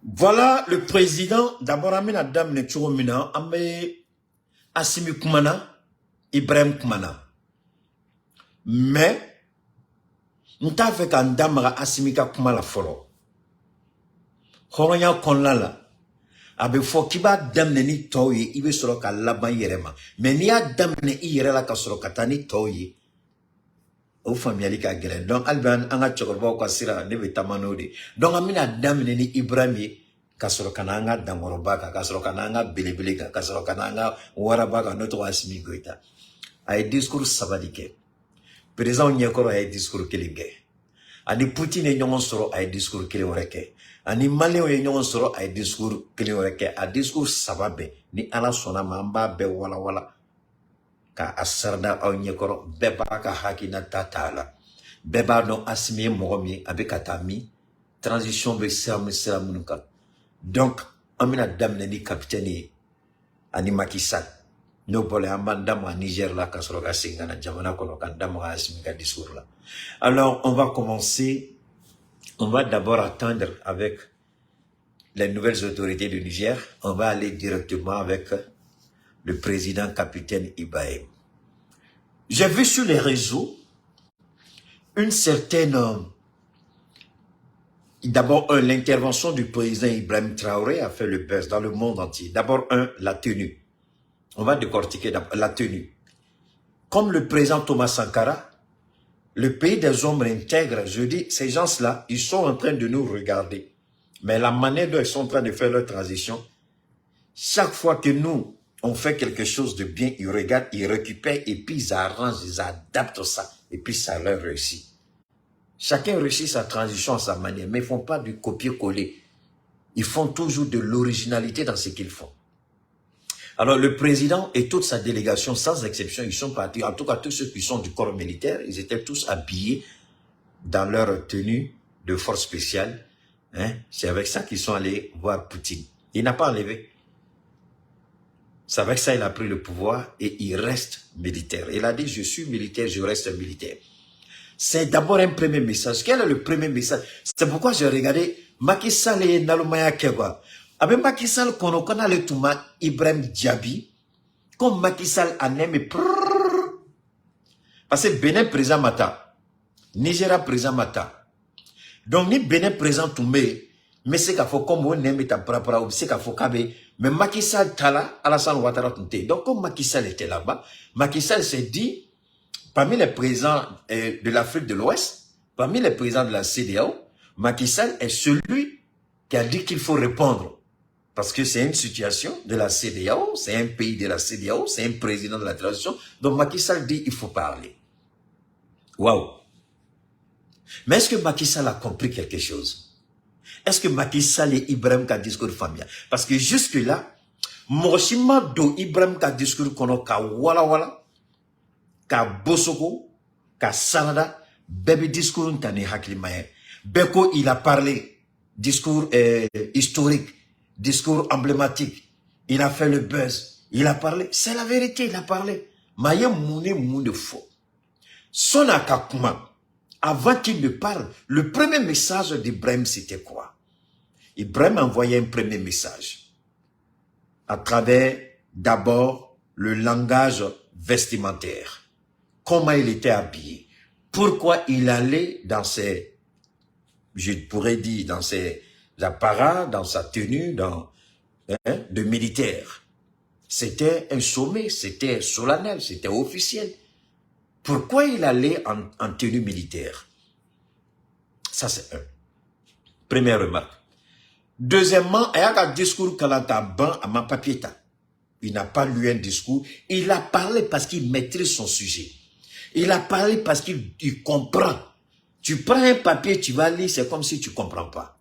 Voilà le président. D'abord, Amina Dam Nechuromina, Ambe Assimi Koumana, Ibrahim Koumana. Mais, nous avons fait un Damara Assimika Koumana Foro. Horonya Konlala. Abe fo kiba damne ni toye, ibe soro ka laban yerema. Mais ni a damne i yerela ka soro katani toye. O famille ka gelen. Donc, Alban, anga chokorba kwa sira, nebe tamanode. Donc, Amina damne ni Ibrahim kasoro kananga damoroba kasoro kananga belebele kasoro kananga waraba notre Assimi Goïta ay discours sabadike président nyekoro ay discours kelinge ani Poutine nyongon soro ay discours keloreke ani Malien nyongon soro ay discours keloreke a discours sababe ni ala sona mamba be wala wala ka asarda aw nyekoro beba ka hakina tatala beba no Assimi mogomi abekatami transition be seramunuka. Donc, Amina Damne ni capitaine ani Macky Sall. Nous voulons un Niger là, Kasroga Singana, Jamana Kolokandam, Asmika discours là. Alors, on va commencer. On va d'abord attendre avec les nouvelles autorités du Niger. On va aller directement avec le président capitaine Ibrahim. J'ai vu sur les réseaux une certaine... D'abord, l'intervention du président Ibrahim Traoré a fait le buzz dans le monde entier. D'abord, la tenue. On va décortiquer la tenue. Comme le président Thomas Sankara, le pays des hommes intègres, je dis, ces gens-là, ils sont en train de nous regarder. Mais la manière dont ils sont en train de faire leur transition, chaque fois que nous, on fait quelque chose de bien, ils regardent, ils récupèrent, et puis ils arrangent, ils adaptent ça, et puis ça leur réussit. Chacun réussit sa transition à sa manière, mais ils ne font pas du copier-coller. Ils font toujours de l'originalité dans ce qu'ils font. Alors le président et toute sa délégation, sans exception, ils sont partis, en tout cas tous ceux qui sont du corps militaire, ils étaient tous habillés dans leur tenue de force spéciale. Hein? C'est avec ça qu'ils sont allés voir Poutine. Il n'a pas enlevé. C'est avec ça qu'il a pris le pouvoir et il reste militaire. Il a dit, je suis militaire, je reste militaire. C'est d'abord un premier message. Quel est le premier message? C'est pourquoi j'ai regardé Macky Sall et Nalumaya Keba. Avec Macky Sall, quand on a le touma Ibrahim Diaby, comme Macky Sall a aimé, parce que Bénin présent Mata, Nigeria présent Mata. Donc, ni Bénin présent Toumé, mais c'est qu'il faut comme on aime ta propre, c'est qu'il faut qu'abe, mais Macky Sall Tala, Alassane Ouattara Tunte. Donc, comme Macky Sall était là-bas, Macky Sall s'est dit, parmi les présidents de l'Afrique de l'Ouest, parmi les présidents de la CEDEAO, Macky Sall est celui qui a dit qu'il faut répondre. Parce que c'est une situation de la CEDEAO, c'est un pays de la CEDEAO, c'est un président de la transition. Donc Macky Sall dit il faut parler. Waouh! Mais est-ce que Macky Sall a compris quelque chose? Est-ce que Macky Sall et Ibrahim ka discours familial? Parce que jusque-là, Moshima do Ibrahim ka discours kono ka wala wala, ka Bosoko, ka Sanada, bébé discours n'tani haklimaye. Beko, il a parlé, discours historique, discours emblématique. Il a fait le buzz. Il a parlé. C'est la vérité, il a parlé. Maye moune faux. Son akakuma, avant qu'il ne parle, le premier message d'Ibrahim, c'était quoi? Ibrahim envoyait un premier message. À travers, d'abord, le langage vestimentaire. Comment il était habillé, pourquoi il allait dans ses, je pourrais dire, dans ses apparats, dans sa tenue de militaire. C'était un sommet, c'était solennel, c'était officiel. Pourquoi il allait en tenue militaire? Ça, c'est un. Première remarque. Deuxièmement, il y a un discours Kalantaban à ma papieta. Il n'a pas lu un discours, il a parlé parce qu'il maîtrise son sujet. Il a parlé parce qu'il comprend. Tu prends un papier, tu vas lire, c'est comme si tu ne comprends pas.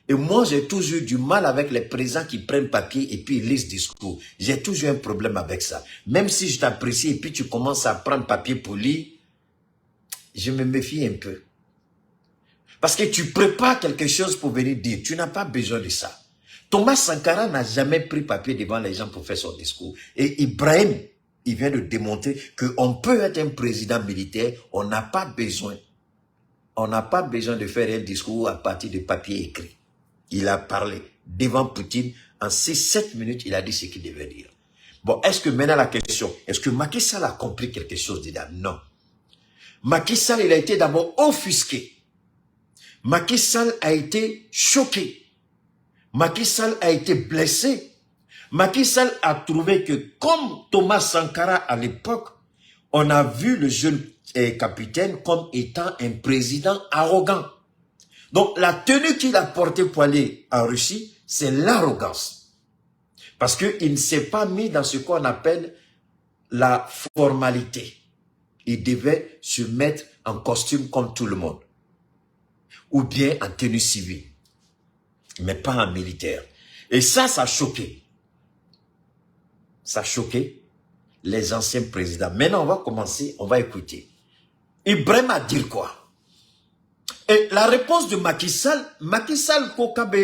Et moi, j'ai toujours du mal avec les présidents qui prennent papier et puis ils lisent discours. J'ai toujours un problème avec ça. Même si je t'apprécie et puis tu commences à prendre papier pour lire, je me méfie un peu. Parce que tu prépares quelque chose pour venir dire. Tu n'as pas besoin de ça. Thomas Sankara n'a jamais pris papier devant les gens pour faire son discours. Et Ibrahim, il vient de démontrer qu'on peut être un président militaire, on n'a pas besoin. On n'a pas besoin de faire un discours à partir de papier écrit. Il a parlé devant Poutine. En 6-7 minutes, il a dit ce qu'il devait dire. Bon, est-ce que maintenant la question, est-ce que Macky Sall a compris quelque chose dedans? Non. Macky Sall, il a été d'abord offusqué. Macky Sall a été choqué. Macky Sall a été blessé. Macky Sall a trouvé que, comme Thomas Sankara à l'époque, on a vu le jeune capitaine comme étant un président arrogant. Donc, la tenue qu'il a portée pour aller en Russie, c'est l'arrogance. Parce qu'il ne s'est pas mis dans ce qu'on appelle la formalité. Il devait se mettre en costume comme tout le monde. Ou bien en tenue civile. Mais pas en militaire. Et ça a choqué. Ça a choqué les anciens présidents. Maintenant, on va commencer, on va écouter. Ibrahim a dit quoi? Et la réponse de Macky Sall, Kokabe,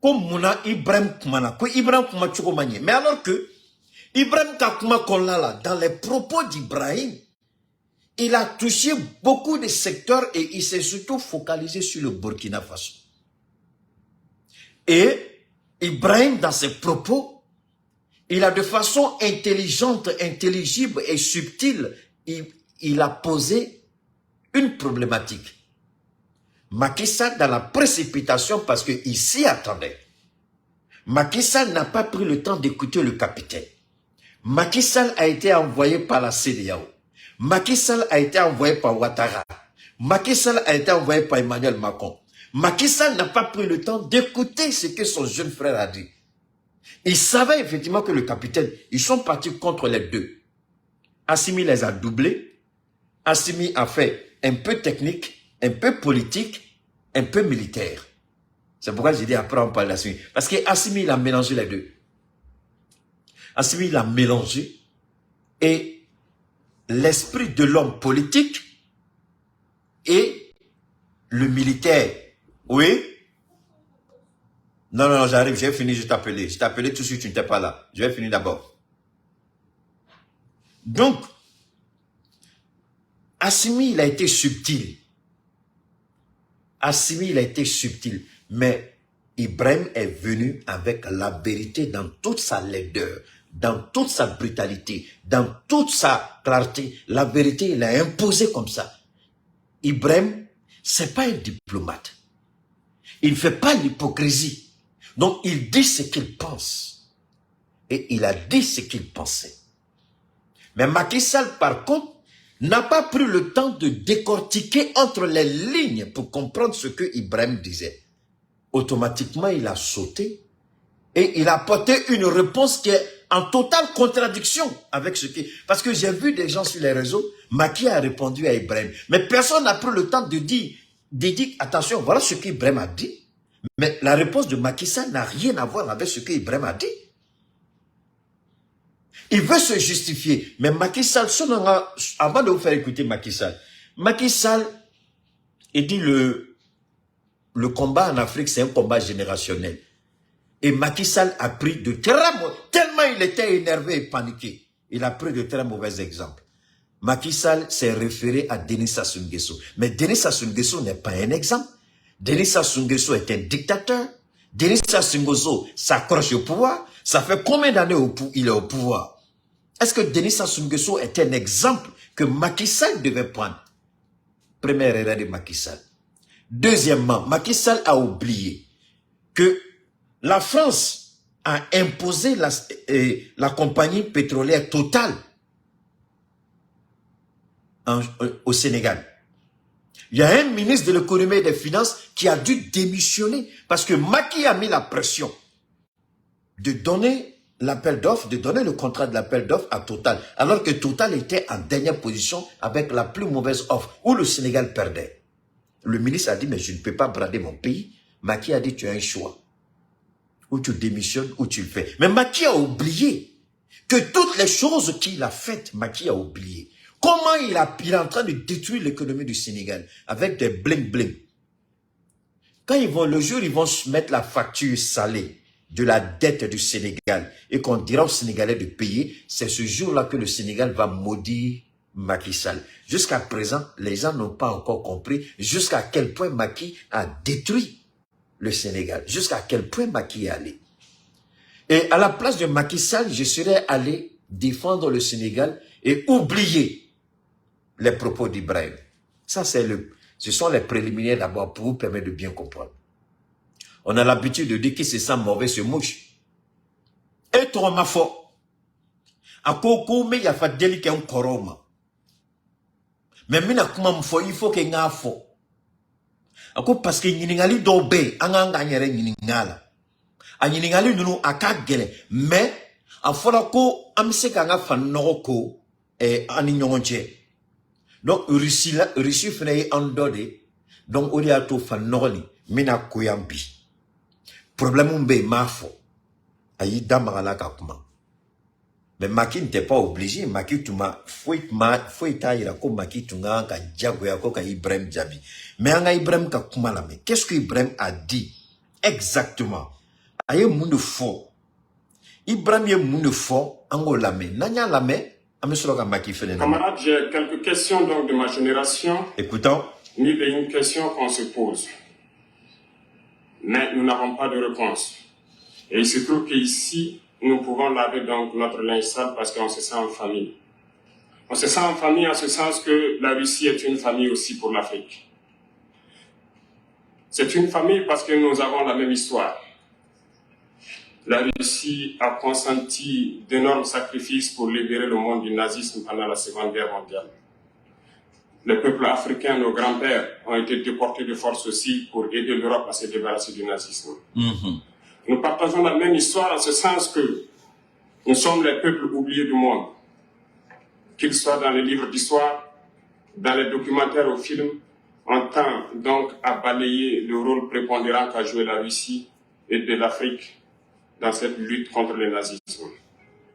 comme Mouna Ibrahim Koumana, Ibrahim Kouma Tchokomanye. Mais alors que, Ibrahim Kakouma Konlala, dans les propos d'Ibrahim, il a touché beaucoup de secteurs et il s'est surtout focalisé sur le Burkina Faso. Et Ibrahim, dans ses propos, il a de façon intelligente, intelligible et subtile, il a posé une problématique. Macky Sall, dans la précipitation, parce qu'il s'y attendait, Macky Sall n'a pas pris le temps d'écouter le capitaine. Macky Sall a été envoyé par la CEDEAO. Macky Sall a été envoyé par Ouattara. Macky Sall a été envoyé par Emmanuel Macron. Macky Sall n'a pas pris le temps d'écouter ce que son jeune frère a dit. Il savait effectivement que le capitaine, ils sont partis contre les deux. Assimi les a doublés. Assimi a fait un peu technique, un peu politique, un peu militaire. C'est pourquoi j'ai dit après on parle d'Assimi. Parce qu'Assimi, il a mélangé les deux. Assimi, il a mélangé. Et l'esprit de l'homme politique et le militaire. Oui? Non, j'arrive, j'ai fini, je t'appelais. Je t'appelais tout de suite, tu n'étais pas là. Je vais finir d'abord. Donc, Assimi, il a été subtil. Assimi, il a été subtil. Mais Ibrahim est venu avec la vérité dans toute sa laideur, dans toute sa brutalité, dans toute sa clarté. La vérité, il a imposé comme ça. Ibrahim, c'est pas un diplomate. Il ne fait pas l'hypocrisie. Donc, il dit ce qu'il pense. Et il a dit ce qu'il pensait. Mais Macky Sall, par contre, n'a pas pris le temps de décortiquer entre les lignes pour comprendre ce que Ibrahim disait. Automatiquement, il a sauté et il a apporté une réponse qui est en totale contradiction avec ce qui... Parce que j'ai vu des gens sur les réseaux, Macky a répondu à Ibrahim. Mais personne n'a pris le temps de dire, attention, voilà ce qu'Ibrahim a dit. Mais la réponse de Macky Sall n'a rien à voir avec ce qu'Ibrahim a dit. Il veut se justifier. Mais Macky Sall, avant de vous faire écouter Macky Sall, il dit le combat en Afrique, c'est un combat générationnel. Et Macky Sall a pris de tellement il était énervé et paniqué, il a pris de très mauvais exemples. Macky Sall s'est référé à Denis Sassou Nguesso. Mais Denis Sassou Nguesso n'est pas un exemple. Denis Sassou Nguesso est un dictateur. Denis Sassou Nguesso s'accroche au pouvoir. Ça fait combien d'années il est au pouvoir? Est-ce que Denis Sassou Nguesso est un exemple que Macky Sall devait prendre? Première erreur de Macky Sall. Deuxièmement, Macky Sall a oublié que la France a imposé la compagnie pétrolière Total au Sénégal. Il y a un ministre de l'économie et des finances qui a dû démissionner parce que Macky a mis la pression de donner l'appel d'offres, de donner le contrat de l'appel d'offres à Total, alors que Total était en dernière position avec la plus mauvaise offre, où le Sénégal perdait. Le ministre a dit, mais je ne peux pas brader mon pays. Macky a dit, tu as un choix. Ou tu démissionnes, ou tu le fais. Mais Macky a oublié que toutes les choses qu'il a faites, Macky a oublié. Comment il est en train de détruire l'économie du Sénégal avec des bling-bling. Quand le jour, ils vont se mettre la facture salée de la dette du Sénégal et qu'on dira aux Sénégalais de payer, c'est ce jour-là que le Sénégal va maudire Macky Sall. Jusqu'à présent, les gens n'ont pas encore compris jusqu'à quel point Macky a détruit le Sénégal. Jusqu'à quel point Macky est allé. Et à la place de Macky Sall, je serais allé défendre le Sénégal et oublier les propos d'Ibrahim. Ça, ce sont les préliminaires d'abord pour vous permettre de bien comprendre. On a l'habitude de dire qu'il se sent mauvais, se mouche. Et toi, ma foi, à Koko, mais il y a fait délicat un koroma. Mais mina kuma mfo, il faut que nga fo. Ako parce que yiningali dobe, anga nyere yiningala. A yiningali nunu akagele, mais a fola ko amse kanga fanoko ani nyonche. Donc Russie fene andode, donc odi ato fanoli mina koyambi. Problème mbe mafo. Ayi damala kakuma. Mais Macky n'était pas obligé. Macky tuma foi taïra ko Macky tunga ka jago ya ko ka Ibrahim Jabi. Mais anga Ibrahim ka kuma la mais qu'est-ce que Ibrahim a dit exactement? Aye monde fort. Ibrahim ye monde fort ango la mais nanya la mais amesolo ka Macky fait. Camarades, j'ai quelques questions donc de ma génération. Écoutons. Ni une question qu'on se pose. Mais nous n'avons pas de réponse. Et il se trouve qu'ici, nous pouvons laver donc notre linge sale parce qu'on se sent en famille. On se sent en famille en ce sens que la Russie est une famille aussi pour l'Afrique. C'est une famille parce que nous avons la même histoire. La Russie a consenti d'énormes sacrifices pour libérer le monde du nazisme pendant la Seconde Guerre mondiale. Les peuples africains, nos grands-pères, ont été déportés de force aussi pour aider l'Europe à se débarrasser du nazisme. Nous partageons la même histoire en ce sens que nous sommes les peuples oubliés du monde. Qu'ils soient dans les livres d'histoire, dans les documentaires ou films, on tend donc à balayer le rôle prépondérant qu'a joué la Russie et de l'Afrique dans cette lutte contre le nazisme.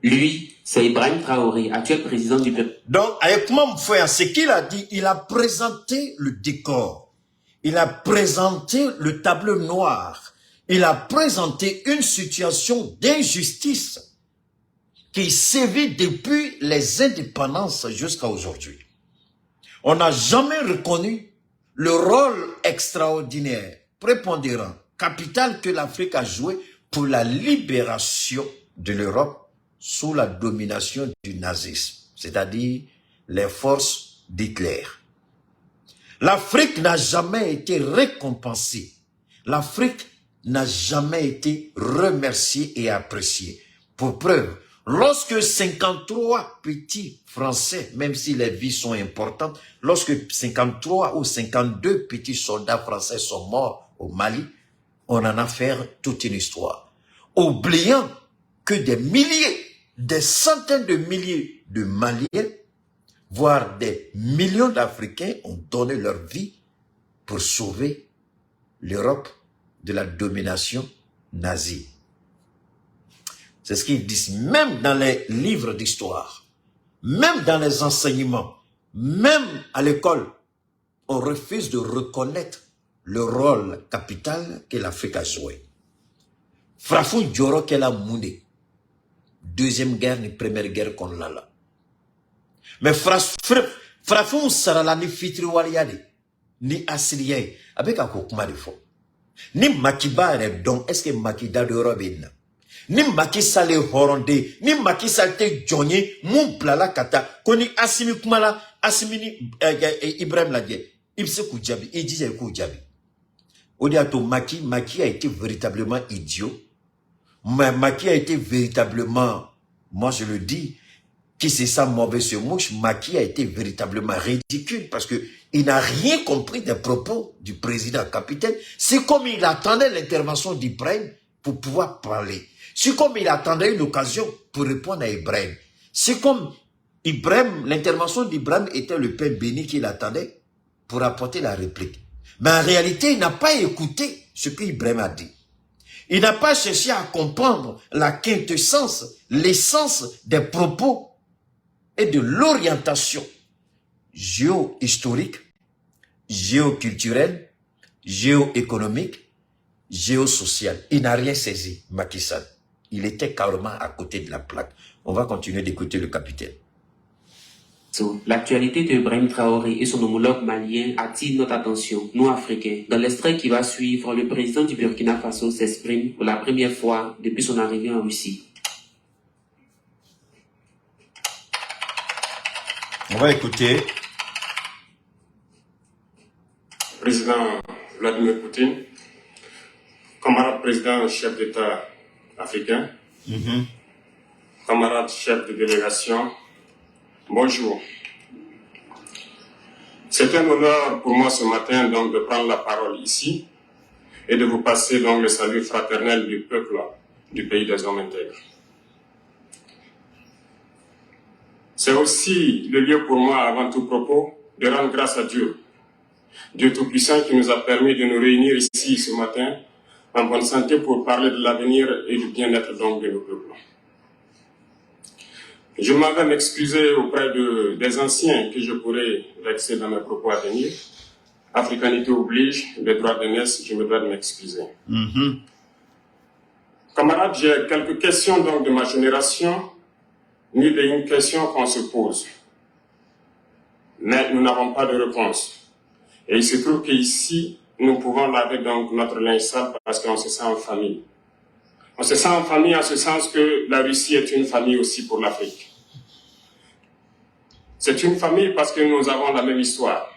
Lui, c'est Ibrahim Traoré, actuel président du peuple. Donc, avec moi, ce qu'il a dit, il a présenté le décor. Il a présenté le tableau noir. Il a présenté une situation d'injustice qui sévit depuis les indépendances jusqu'à aujourd'hui. On n'a jamais reconnu le rôle extraordinaire, prépondérant, capital que l'Afrique a joué pour la libération de l'Europe sous la domination du nazisme, c'est-à-dire les forces d'Hitler. L'Afrique n'a jamais été récompensée. L'Afrique n'a jamais été remerciée et appréciée. Pour preuve, lorsque 53 petits Français, même si les vies sont importantes, lorsque 53 ou 52 petits soldats français sont morts au Mali, on en a fait toute une histoire. Oubliant que des milliers, des centaines de milliers de Maliens, voire des millions d'Africains ont donné leur vie pour sauver l'Europe de la domination nazie. C'est ce qu'ils disent, même dans les livres d'histoire, même dans les enseignements, même à l'école, on refuse de reconnaître le rôle capital que l'Afrique a joué. Frafou Dioro qu'elle a mouné. Deuxième guerre ni première guerre qu'on l'a là. Mais Frafou Sarala ni Fitri Waliade, ni Assyriens, avec un kokuma de faux. Ni Makiba est donc, est-ce que Makida de Robin? Ni Maki Sale Horonde, ni Maki Salte Johnny, mon plala kata, koni Asimi Kumala, Asimini Ibrahim Ladje, Ibse Koujabi, Idjise Koujabi. Odiato Maki a été véritablement idiot. Mais Maki a été véritablement, moi je le dis, qui se sent mauvais se mouche, Maki a été véritablement ridicule parce que il n'a rien compris des propos du président capitaine. C'est comme il attendait l'intervention d'Ibrahim pour pouvoir parler. C'est comme il attendait une occasion pour répondre à Ibrahim. C'est comme Ibrahim, l'intervention d'Ibrahim était le pain béni qu'il attendait pour apporter la réplique. Mais en réalité, il n'a pas écouté ce qu'Ibrahim a dit. Il n'a pas cherché à comprendre la quintessence, l'essence des propos et de l'orientation géo-historique, géoculturelle, géoéconomique, géosociale. Il n'a rien saisi, Macky Sall. Il était carrément à côté de la plaque. On va continuer d'écouter le capitaine. L'actualité de Ibrahim Traoré et son homologue malien attire notre attention, nous Africains. Dans l'extrait qui va suivre, le président du Burkina Faso s'exprime pour la première fois depuis son arrivée en Russie. On va écouter. Président Vladimir Poutine, camarade président chef d'État africain, camarade chef de délégation, bonjour. C'est un honneur pour moi ce matin donc de prendre la parole ici et de vous passer donc le salut fraternel du peuple du pays des hommes intègres. C'est aussi le lieu pour moi, avant tout propos, de rendre grâce à Dieu, Dieu Tout-Puissant qui nous a permis de nous réunir ici ce matin en bonne santé pour parler de l'avenir et du bien-être donc de nos peuples. Je m'en vais m'excuser auprès des anciens que je pourrais vexer dans mes propos à venir. Africanité oblige, les droits de naissance, je me dois de m'excuser. Camarades, j'ai quelques questions donc de ma génération, ni d'une question qu'on se pose. Mais nous n'avons pas de réponse. Et il se trouve qu'ici, nous pouvons laver donc notre linge sale parce qu'on se sent en famille. On se sent en famille en ce sens que la Russie est une famille aussi pour l'Afrique. C'est une famille parce que nous avons la même histoire.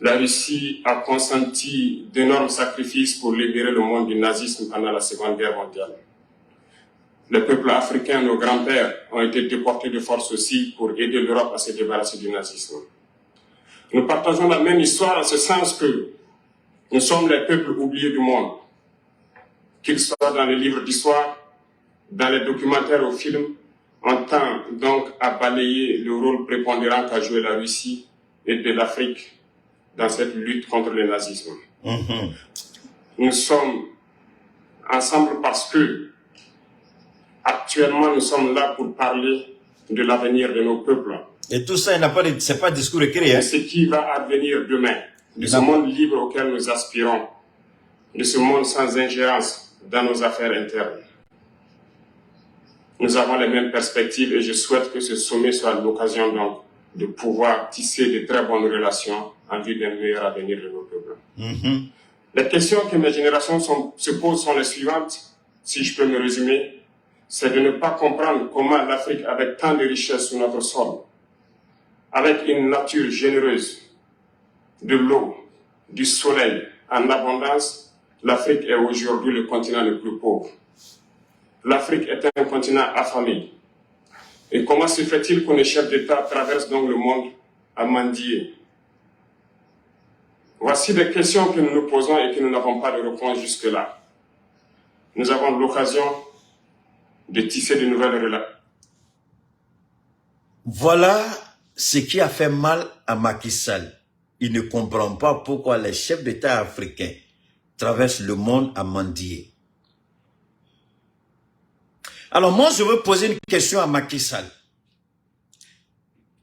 La Russie a consenti d'énormes sacrifices pour libérer le monde du nazisme pendant la Seconde Guerre mondiale. Les peuples africains, nos grands-pères, ont été déportés de force aussi pour aider l'Europe à se débarrasser du nazisme. Nous partageons la même histoire en ce sens que nous sommes les peuples oubliés du monde. Qu'ils soient dans les livres d'histoire, dans les documentaires ou films, on tend donc à balayer le rôle prépondérant qu'a joué la Russie et de l'Afrique dans cette lutte contre le nazisme. Nous sommes ensemble parce que actuellement nous sommes là pour parler de l'avenir de nos peuples. Et tout ça, c'est pas discours écrit. De ce qui va advenir demain, de ce monde libre auquel nous aspirons, de ce monde sans ingérence dans nos affaires internes. Nous avons les mêmes perspectives et je souhaite que ce sommet soit l'occasion donc de pouvoir tisser de très bonnes relations en vue d'un meilleur avenir de nos peuples. Les questions que mes générations se posent sont les suivantes, si je peux me résumer, c'est de ne pas comprendre comment l'Afrique, avec tant de richesses sur notre sol, avec une nature généreuse, de l'eau, du soleil en abondance, l'Afrique est aujourd'hui le continent le plus pauvre. L'Afrique est un continent affamé. Et comment se fait-il que les chefs d'État traversent donc le monde à mendier? Voici des questions que nous nous posons et que nous n'avons pas de réponse jusque-là. Nous avons l'occasion de tisser de nouvelles relations. Voilà ce qui a fait mal à Macky Sall. Il ne comprend pas pourquoi les chefs d'État africains traversent le monde à mendier. Alors moi, je veux poser une question à Macky Sall.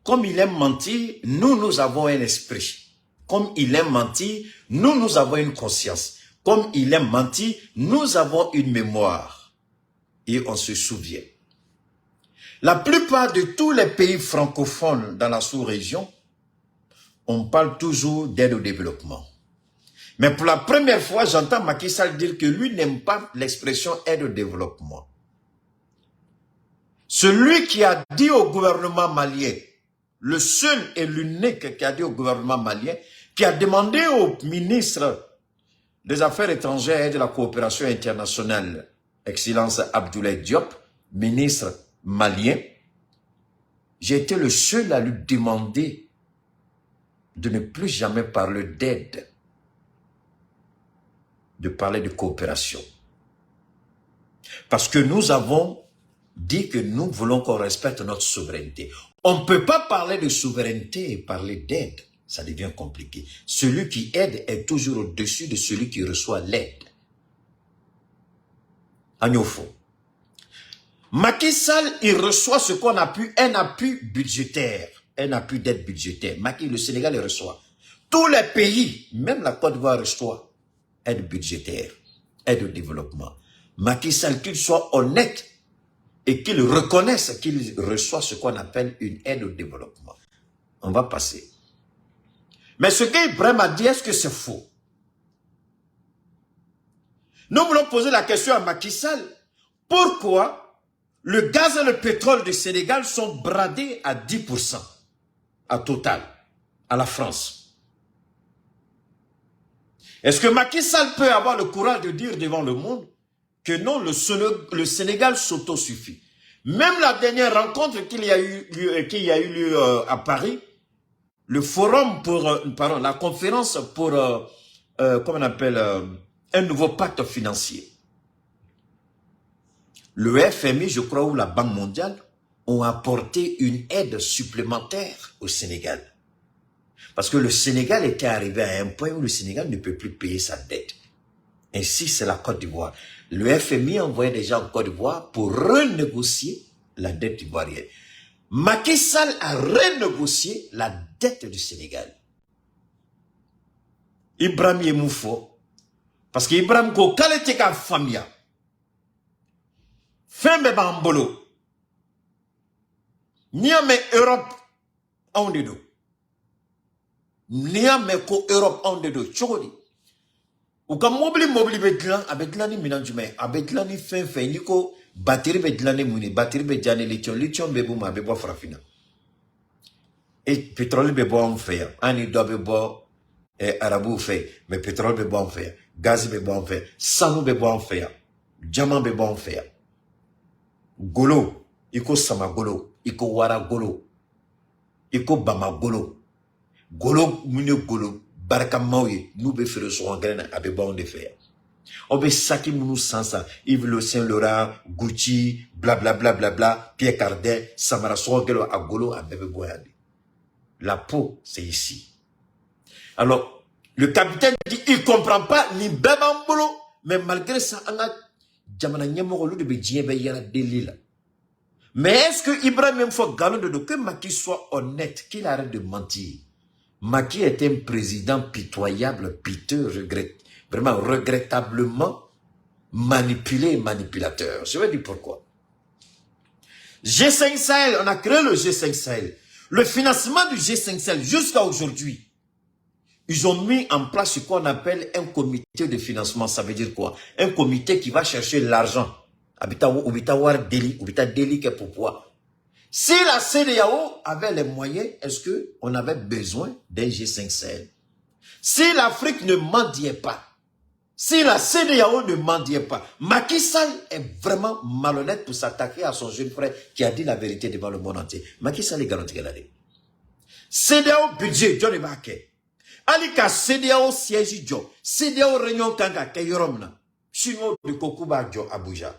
Comme il aime mentir, nous avons un esprit. Comme il aime mentir, nous avons une conscience. Comme il aime mentir, nous avons une mémoire. Et on se souvient. La plupart de tous les pays francophones dans la sous-région, on parle toujours d'aide au développement. Mais pour la première fois, j'entends Macky Sall dire que lui n'aime pas l'expression aide au développement. Celui qui a dit au gouvernement malien, le seul et l'unique qui a dit au gouvernement malien, qui a demandé au ministre des Affaires étrangères et de la coopération internationale, Excellence Abdoulaye Diop, ministre malien, j'ai été le seul à lui demander de ne plus jamais parler d'aide, de parler de coopération. Parce que nous avons dit que nous voulons qu'on respecte notre souveraineté. On ne peut pas parler de souveraineté et parler d'aide. Ça devient compliqué. Celui qui aide est toujours au-dessus de celui qui reçoit l'aide. Agnofo. Macky Sall, il reçoit ce qu'on appelle un appui budgétaire. Un appui d'aide budgétaire. Macky, le Sénégal, il reçoit. Tous les pays, même la Côte d'Ivoire reçoit aide budgétaire, aide au développement. Macky Sall, qu'il soit honnête et qu'il reconnaisse qu'il reçoit ce qu'on appelle une aide au développement. On va passer. Mais ce qu'Ibrahim a dit, est-ce que c'est faux? Nous voulons poser la question à Macky Sall. Pourquoi le gaz et le pétrole du Sénégal sont bradés à 10% à Total, à la France? Est-ce que Macky Sall peut avoir le courage de dire devant le monde que non, le Sénégal s'autosuffit? Même la dernière rencontre qu'il y a eu lieu à Paris, le forum pour, la conférence pour, comment on appelle, un nouveau pacte financier. Le FMI, je crois, ou la Banque mondiale ont apporté une aide supplémentaire au Sénégal. Parce que le Sénégal était arrivé à un point où le Sénégal ne peut plus payer sa dette. Ainsi, c'est la Côte d'Ivoire. Le FMI envoyait des gens en Côte d'Ivoire pour renégocier la dette ivoirienne. Macky Sall a renégocié la dette du Sénégal. Ibrahim Yemoufo, parce que Ibrahim ko kalete ka famia. Fembe bambolo. Niame Europe on de do. Niame ko Europe on de do. Chokodi. Ou comme mobili bedlan avec l'année minanjume avec l'année fin niko batterie bedlane muni batterie bedjane lithium bebouma bebo frafina. Et pétrole bebo en fait. Ani do bebo arabou fait mais pétrole bebo en fait. Gaz bebo en fait. Sanou bebo en fait. Diamant bebo en fait. Golo, iko sama golo, iko wara golo, iko bama golo. Golo mune golo. Baraka Maouye, nous be faire son graine à bon de faire. On be saki mounou sansa, Yves Le Saint Laurent, Gucci, blablabla, bla, bla, bla, Pierre Cardin, Samara Songelo à Golo à bébé boyade. La peau, c'est ici. Alors, le capitaine dit, il comprend pas ni bébambolo, mais malgré ça, on a Djamana Nyamorolo de Bédjien Yara Delila. Mais est-ce que Ibrahim faut galon de que Macky soit honnête, qu'il arrête de mentir? Macky est un président pitoyable, piteux, vraiment regrettablement manipulé et manipulateur. Je vais dire pourquoi. G5 Sahel, on a créé le G5 Sahel. Le financement du G5 Sahel jusqu'à aujourd'hui, ils ont mis en place ce qu'on appelle un comité de financement. Ça veut dire quoi? Un comité qui va chercher l'argent. Si la CEDEAO avait les moyens, est-ce qu'on avait besoin d'un G5 Sahel? Si l'Afrique ne mendiait pas, si la CEDEAO ne mendiait pas, Macky Sall est vraiment malhonnête pour s'attaquer à son jeune frère qui a dit la vérité devant le monde entier. Macky Sall est garanti qu'elle a dit. CEDEAO budget, Johnny Baké. Alika CEDEAO siège jo. CEDEAO réunion kanga kayoromna. Chino de Kokuba jo Abuja.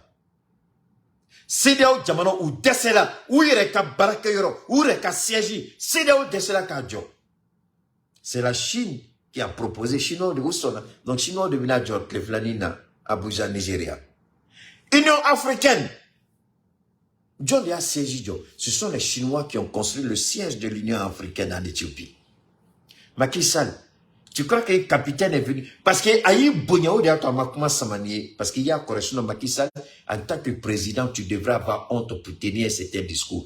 CEDEAO jamano ou desela ou ireka baraka yoro ou ireka siège. CEDEAO desela kajo. C'est la Chine qui a proposé Chino de Wustona. Donc Chino de Minajor Kleflanina Abuja Nigeria. Union africaine. John Dia Sejijo, ce sont les Chinois qui ont construit le siège de l'Union africaine en Éthiopie. Macky Sall, tu crois que le capitaine est venu? Parce qu'il y a eu Bonyao de Atamakuma Samanié, parce qu'il y a correction de Macky Sall, en tant que président, tu devrais avoir honte pour tenir certains discours.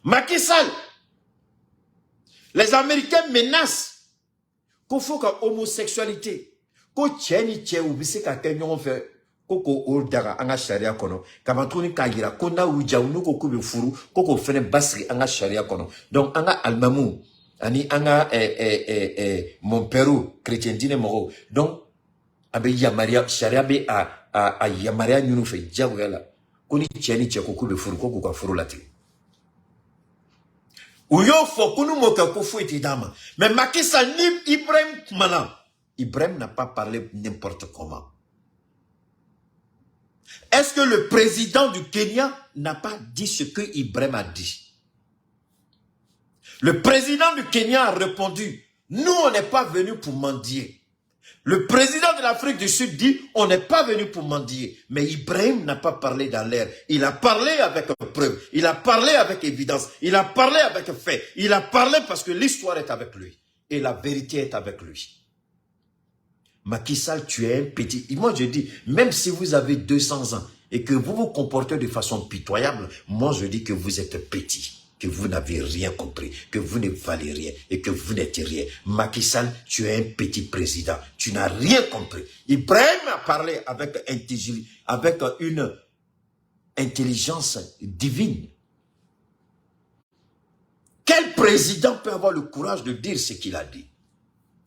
Macky Sall, les Américains menacent qu'il faut que l'homosexualité, que tieni tche ou bise ka kenyon fait, koko ordaga anga sharia kono, kamatuni kagira, kona uja unuko kube furu, koko fene basri anga sharia kono. Donc anga almamou, ani anga mon père chrétien dine moro. Donc abe yamaria sharia be a yamaria nyunu fe jawela. Koni tieni tche koko be furu koko ka furu lati. Uyo fo kunu moka kufu itidama. Mais Macky Sall ni Ibrahim Mana. Ibrahim n'a pas parlé n'importe comment. Est-ce que le président du Kenya n'a pas dit ce que Ibrahim a dit? Le président du Kenya a répondu, nous on n'est pas venus pour mendier. Le président de l'Afrique du Sud dit, on n'est pas venu pour mendier. Mais Ibrahim n'a pas parlé dans l'air. Il a parlé avec preuve. Il a parlé avec évidence. Il a parlé avec fait. Il a parlé parce que l'histoire est avec lui. Et la vérité est avec lui. Macky Sall, tu es un petit... Moi, je dis, même si vous avez 200 ans, et que vous vous comportez de façon pitoyable, moi je dis que vous êtes petit, que vous n'avez rien compris, que vous ne valez rien et que vous n'êtes rien. Macky Sall, tu es un petit président, tu n'as rien compris. Ibrahim a parlé avec une intelligence divine. Quel président peut avoir le courage de dire ce qu'il a dit?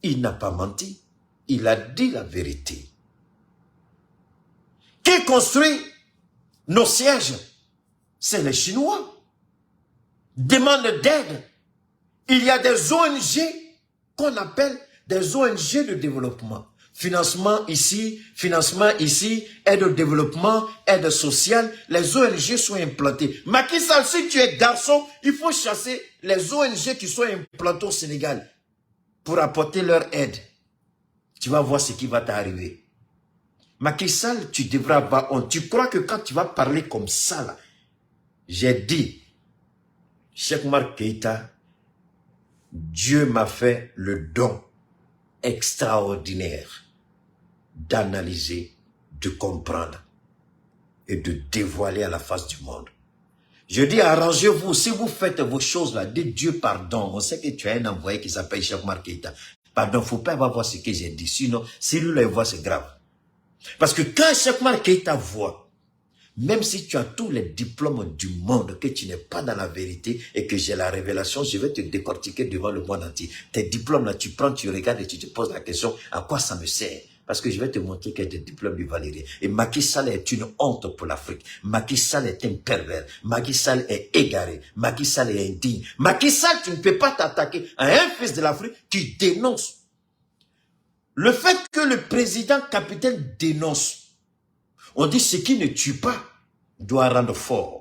Il n'a pas menti, il a dit la vérité. Qui construit nos sièges? C'est les Chinois. Demande d'aide. Il y a des ONG qu'on appelle des ONG de développement. Financement ici, aide au développement, aide sociale. Les ONG sont implantées. Macky Sall, si tu es garçon, il faut chasser les ONG qui sont implantées au Sénégal pour apporter leur aide. Tu vas voir ce qui va t'arriver. Macky Sall, tu devras avoir honte. Tu crois que quand tu vas parler comme ça, là, j'ai dit, Cheikh Oumar Keïta, Dieu m'a fait le don extraordinaire d'analyser, de comprendre et de dévoiler à la face du monde. Je dis, arrangez-vous. Si vous faites vos choses là, dites Dieu pardon. On sait que tu as un envoyé qui s'appelle Cheikh Oumar Keïta. Pardon, faut pas voir ce que j'ai dit. Sinon, si lui le voit, c'est grave. Parce que quand Cheikh Oumar Keïta voit, même si tu as tous les diplômes du monde, que tu n'es pas dans la vérité et que j'ai la révélation, je vais te décortiquer devant le monde entier. Tes diplômes là, tu prends, tu regardes et tu te poses la question, à quoi ça me sert? Parce que je vais te montrer qu'il y a des diplômes du Valérie. Et Macky Sall est une honte pour l'Afrique. Macky Sall est un pervers. Macky Sall est égaré. Macky Sall est indigne. Macky Sall, tu ne peux pas t'attaquer à un fils de l'Afrique qui dénonce. Le fait que le président capitaine dénonce, on dit ce qui ne tue pas doit rendre fort.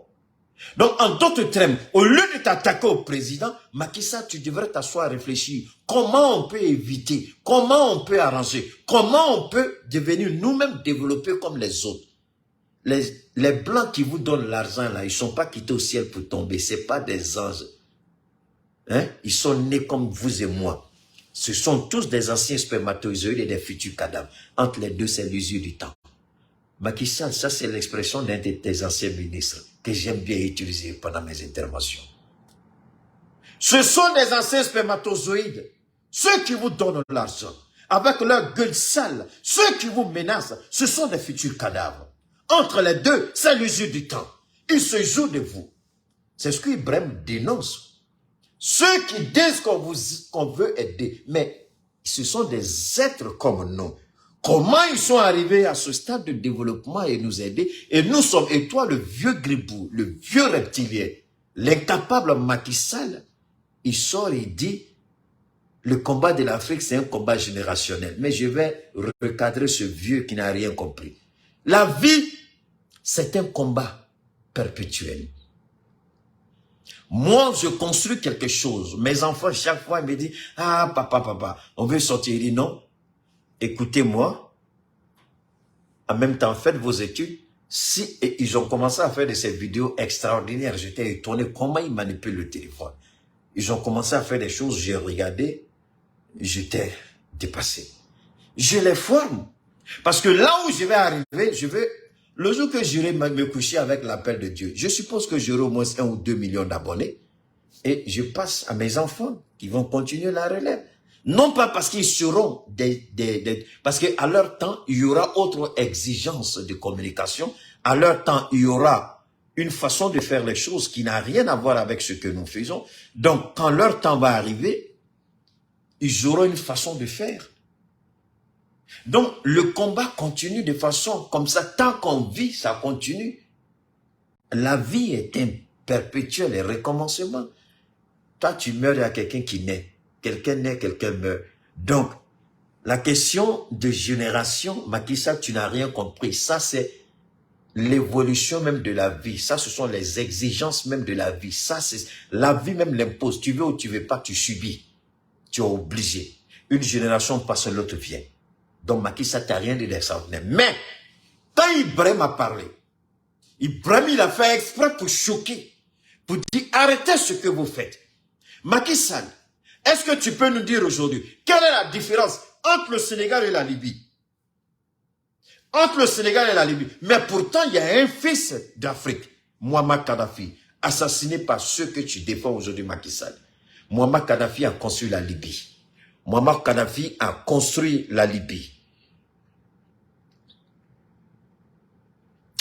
Donc, en d'autres termes, au lieu de t'attaquer au président, Macky Sall, tu devrais t'asseoir, réfléchir. Comment on peut éviter? Comment on peut arranger? Comment on peut devenir nous-mêmes développés comme les autres? Les blancs qui vous donnent l'argent là, ils ne sont pas quittés au ciel pour tomber. Ce n'est pas des anges. Hein? Ils sont nés comme vous et moi. Ce sont tous des anciens spermatozoïdes et des futurs cadavres. Entre les deux, c'est l'usure du temps. Macky Sall, ça c'est l'expression d'un de tes anciens ministres que j'aime bien utiliser pendant mes interventions. Ce sont des anciens spermatozoïdes, ceux qui vous donnent l'argent, avec leur gueule sale, ceux qui vous menacent, ce sont des futurs cadavres. Entre les deux, c'est l'usure du temps. Ils se jouent de vous. C'est ce qu'Ibrahim dénonce. Ceux qui disent qu'on veut aider, mais ce sont des êtres comme nous. Comment ils sont arrivés à ce stade de développement et nous aider? Et nous sommes, et toi, le vieux gribou, le vieux reptilien, l'incapable Macky Sall, il sort et il dit, le combat de l'Afrique, c'est un combat générationnel. Mais je vais recadrer ce vieux qui n'a rien compris. La vie, c'est un combat perpétuel. Moi, je construis quelque chose. Mes enfants, chaque fois, ils me disent, ah, papa, on veut sortir. Il dit non. Écoutez-moi, en même temps, faites vos études. Si, et ils ont commencé à faire de ces vidéos extraordinaires. J'étais étonné comment ils manipulent le téléphone. Ils ont commencé à faire des choses, j'ai regardé, j'étais dépassé. Je les forme. Parce que là où je vais arriver, le jour que j'irai me coucher avec l'appel de Dieu, je suppose que j'aurai au moins 1 ou 2 millions d'abonnés. Et je passe à mes enfants qui vont continuer la relève. Non pas parce qu'ils seront parce qu'à leur temps, il y aura autre exigence de communication. À leur temps, il y aura une façon de faire les choses qui n'a rien à voir avec ce que nous faisons. Donc, quand leur temps va arriver, ils auront une façon de faire. Donc, le combat continue de façon comme ça. Tant qu'on vit, ça continue. La vie est un perpétuel recommencement. Toi, tu meurs, il y a quelqu'un qui naît. Quelqu'un naît, quelqu'un meurt. Donc, la question de génération, Macky Sall, tu n'as rien compris. Ça, c'est l'évolution même de la vie. Ça, ce sont les exigences même de la vie. Ça, c'est la vie même l'impose. Tu veux ou tu veux pas, tu subis. Tu es obligé. Une génération passe, l'autre vient. Donc, Macky Sall, tu n'as rien de d'extraordinaire. Mais, quand Ibrahim a parlé, Ibrahim, il a fait exprès pour choquer, pour dire, arrêtez ce que vous faites. Macky Sall, est-ce que tu peux nous dire aujourd'hui, quelle est la différence entre le Sénégal et la Libye? entre le Sénégal et la Libye. Mais pourtant, il y a un fils d'Afrique, Muammar Kadhafi, assassiné par ceux que tu défends aujourd'hui, Macky Sall. Muammar Kadhafi a construit la Libye. Muammar Kadhafi a construit la Libye.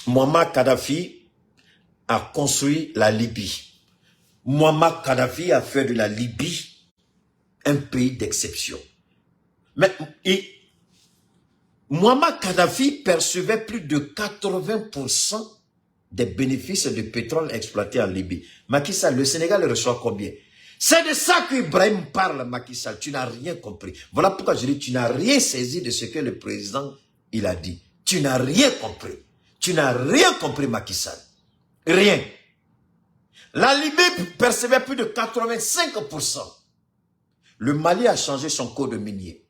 Muammar Kadhafi a construit la Libye. Muammar Kadhafi a fait de la Libye un pays d'exception. Mais Muammar Kadhafi percevait plus de 80% des bénéfices de pétrole exploité en Libye. Macky Sall, le Sénégal reçoit combien? C'est de ça qu'Ibrahim parle, Macky Sall. Tu n'as rien compris. Voilà pourquoi je dis, tu n'as rien saisi de ce que le président, il a dit. Tu n'as rien compris. Tu n'as rien compris, Macky Sall. Rien. La Libye percevait plus de 85%. Le Mali a changé son code minier.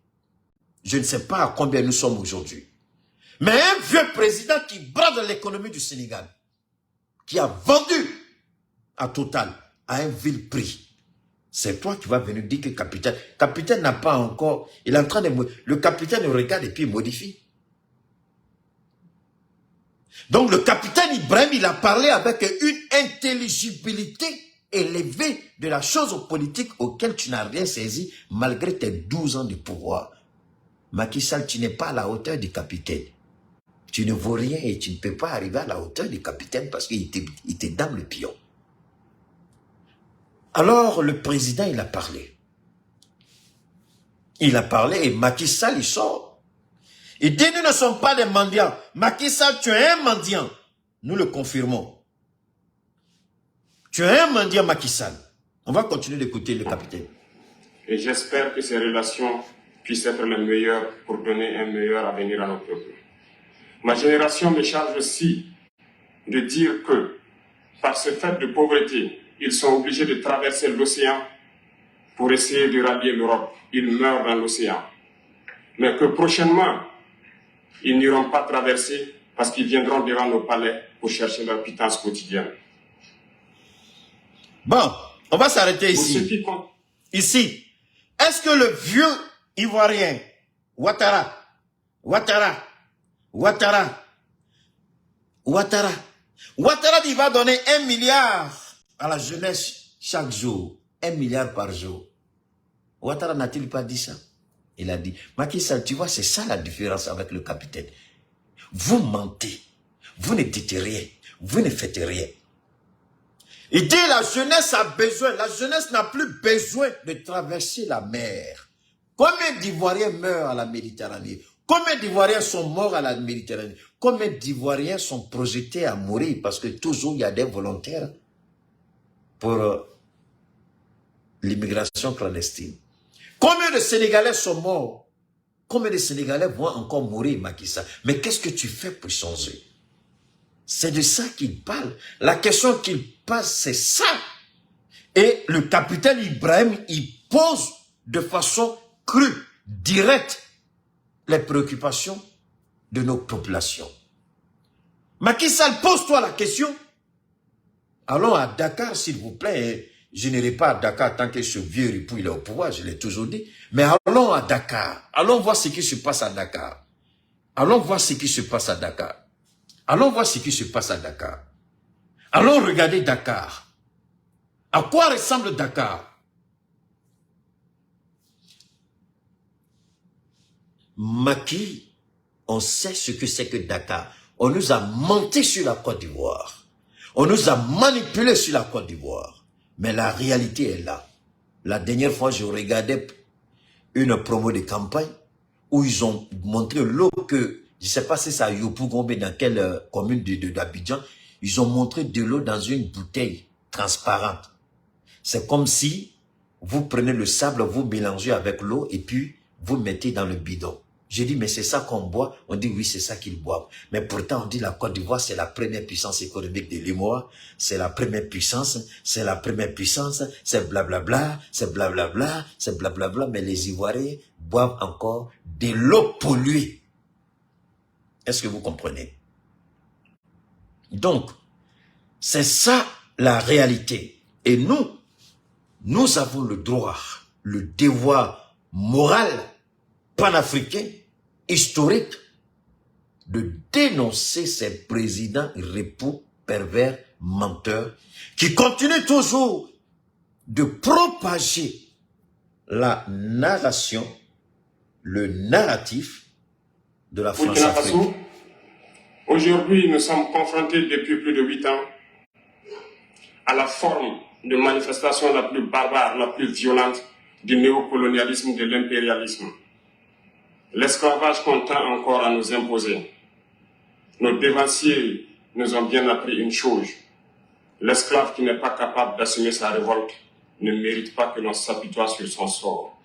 Je ne sais pas à combien nous sommes aujourd'hui. Mais un vieux président qui brade l'économie du Sénégal, qui a vendu à Total à un vil prix, c'est toi qui vas venir dire que capitaine n'a pas encore, il est en train de, le capitaine regarde et puis il modifie. Donc le capitaine Ibrahim, il a parlé avec une intelligibilité élevée de la chose politique auquel tu n'as rien saisi malgré tes 12 ans de pouvoir. Macky Sall, tu n'es pas à la hauteur du capitaine. Tu ne vaux rien et tu ne peux pas arriver à la hauteur du capitaine parce qu'il te dame le pion. Alors le président, il a parlé. Il a parlé et Macky Sall, il sort. Il dit, nous ne sommes pas des mendiants. Macky Sall, tu es un mendiant. Nous le confirmons. Tu es un mendiant, Macky Sall. On va continuer d'écouter le capitaine. Et j'espère que ces relations puissent être les meilleures pour donner un meilleur avenir à nos peuples. Ma génération me charge aussi de dire que, par ce fait de pauvreté, ils sont obligés de traverser l'océan pour essayer de rallier l'Europe. Ils meurent dans l'océan. Mais que prochainement, ils n'iront pas traverser parce qu'ils viendront devant nos palais pour chercher leur pitance quotidienne. Bon, on va s'arrêter ici. Ici, est-ce que le vieux Ivoirien, Ouattara, il va donner 1 milliard à la jeunesse chaque jour. 1 milliard par jour. Ouattara n'a-t-il pas dit ça? Il a dit, Macky Sall, tu vois, c'est ça la différence avec le capitaine. Vous mentez. Vous ne dites rien. Vous ne faites rien. Il dit, la jeunesse a besoin. La jeunesse n'a plus besoin de traverser la mer. Combien d'Ivoiriens meurent à la Méditerranée? Combien d'Ivoiriens sont morts à la Méditerranée? Combien d'Ivoiriens sont projetés à mourir parce que toujours il y a des volontaires pour l'immigration clandestine? Combien de Sénégalais sont morts? Combien de Sénégalais vont encore mourir, Macky Sall? Mais qu'est-ce que tu fais pour changer? C'est de ça qu'il parle. La question qu'il passe, c'est ça. Et le capitaine Ibrahim, il pose de façon crue, directe, les préoccupations de nos populations. Macky Sall, pose-toi la question. Allons à Dakar, s'il vous plaît. Je n'irai pas à Dakar tant que ce vieux ripou il est au pouvoir, je l'ai toujours dit. Mais allons à Dakar. Allons voir ce qui se passe à Dakar. Allons voir ce qui se passe à Dakar. Allons voir ce qui se passe à Dakar. Allons regarder Dakar. À quoi ressemble Dakar? Macky, on sait ce que c'est que Dakar. On nous a menti sur la Côte d'Ivoire. On nous a manipulé sur la Côte d'Ivoire. Mais la réalité est là. La dernière fois, je regardais une promo de campagne où ils ont montré l'eau que, je ne sais pas si c'est à Yopougon, dans quelle commune d'Abidjan, ils ont montré de l'eau dans une bouteille transparente. C'est comme si vous prenez le sable, vous mélangez avec l'eau et puis vous mettez dans le bidon. J'ai dit, mais c'est ça qu'on boit? On dit, oui, c'est ça qu'ils boivent. Mais pourtant, on dit la Côte d'Ivoire, c'est la première puissance économique de l'UEMOA. C'est la première puissance, c'est la première puissance, c'est blablabla, c'est blablabla, c'est blablabla. Mais les Ivoiriens boivent encore de l'eau polluée. Est-ce que vous comprenez? Donc, c'est ça la réalité. Et nous avons le droit, le devoir moral panafricain, historique, de dénoncer ces présidents repos, pervers, menteurs, qui continuent toujours de propager la narration, le narratif de la Burkina France-Afrique. Faso, aujourd'hui, nous sommes confrontés depuis plus de 8 ans à la forme de manifestation la plus barbare, la plus violente du néocolonialisme, de l'impérialisme. L'esclavage qu'on tend encore à nous imposer. Nos dévanciers nous ont bien appris une chose. L'esclave qui n'est pas capable d'assumer sa révolte ne mérite pas que l'on s'apitoie sur son sort.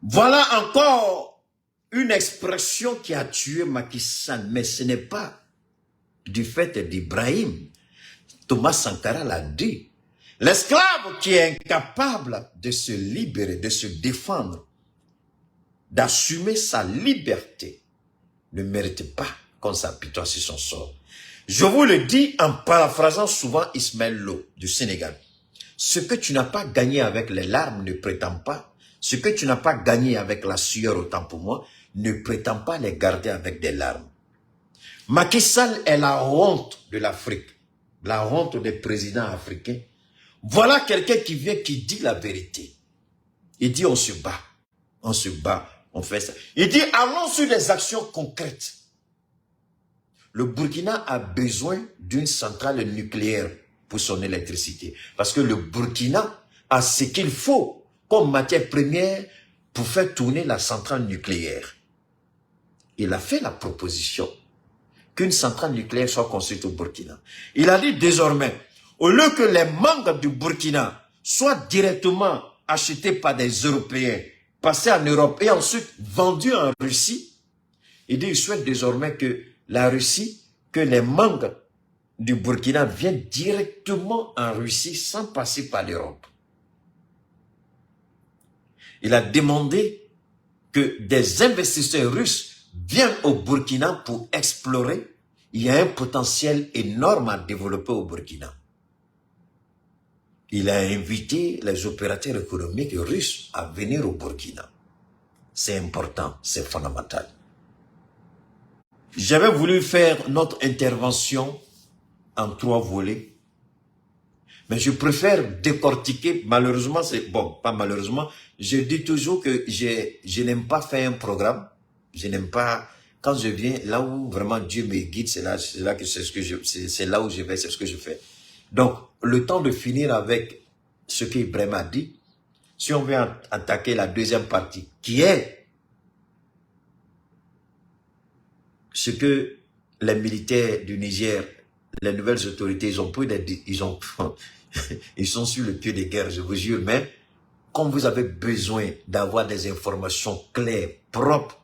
Voilà encore une expression qui a tué Macky Sall, mais ce n'est pas du fait d'Ibrahim. Thomas Sankara l'a dit. L'esclave qui est incapable de se libérer, de se défendre, d'assumer sa liberté, ne mérite pas qu'on s'apitoie sur son sort. Je vous le dis en paraphrasant souvent Ismaël Lo du Sénégal. Ce que tu n'as pas gagné avec les larmes ne prétends pas. Ce que tu n'as pas gagné avec la sueur, autant pour moi, ne prétends pas les garder avec des larmes. Macky Sall est la honte de l'Afrique, la honte des présidents africains. Voilà quelqu'un qui vient, qui dit la vérité. Il dit on se bat, on fait ça. Il dit allons sur des actions concrètes. Le Burkina a besoin d'une centrale nucléaire pour son électricité. Parce que le Burkina a ce qu'il faut comme matière première pour faire tourner la centrale nucléaire. Il a fait la proposition qu'une centrale nucléaire soit construite au Burkina. Il a dit désormais, au lieu que les mangues du Burkina soient directement achetés par des Européens, passés en Europe et ensuite vendus en Russie, il dit il souhaite désormais que la Russie, que les mangues du Burkina viennent directement en Russie sans passer par l'Europe. Il a demandé que des investisseurs russes viennent au Burkina pour explorer. Il y a un potentiel énorme à développer au Burkina. Il a invité les opérateurs économiques russes à venir au Burkina. C'est important, c'est fondamental. J'avais voulu faire notre intervention en 3 volets, mais je préfère décortiquer. Malheureusement, c'est bon, pas malheureusement. Je dis toujours que je n'aime pas faire un programme. Je n'aime pas, quand je viens là où vraiment Dieu me guide, c'est là que c'est là où je vais, c'est ce que je fais. Donc, le temps de finir avec ce qu'Ibrahim a dit, si on veut attaquer la deuxième partie, qui est ce que les militaires du Niger, les nouvelles autorités, ils ont pris ils sont sur le pied de guerre, je vous jure, mais comme vous avez besoin d'avoir des informations claires, propres,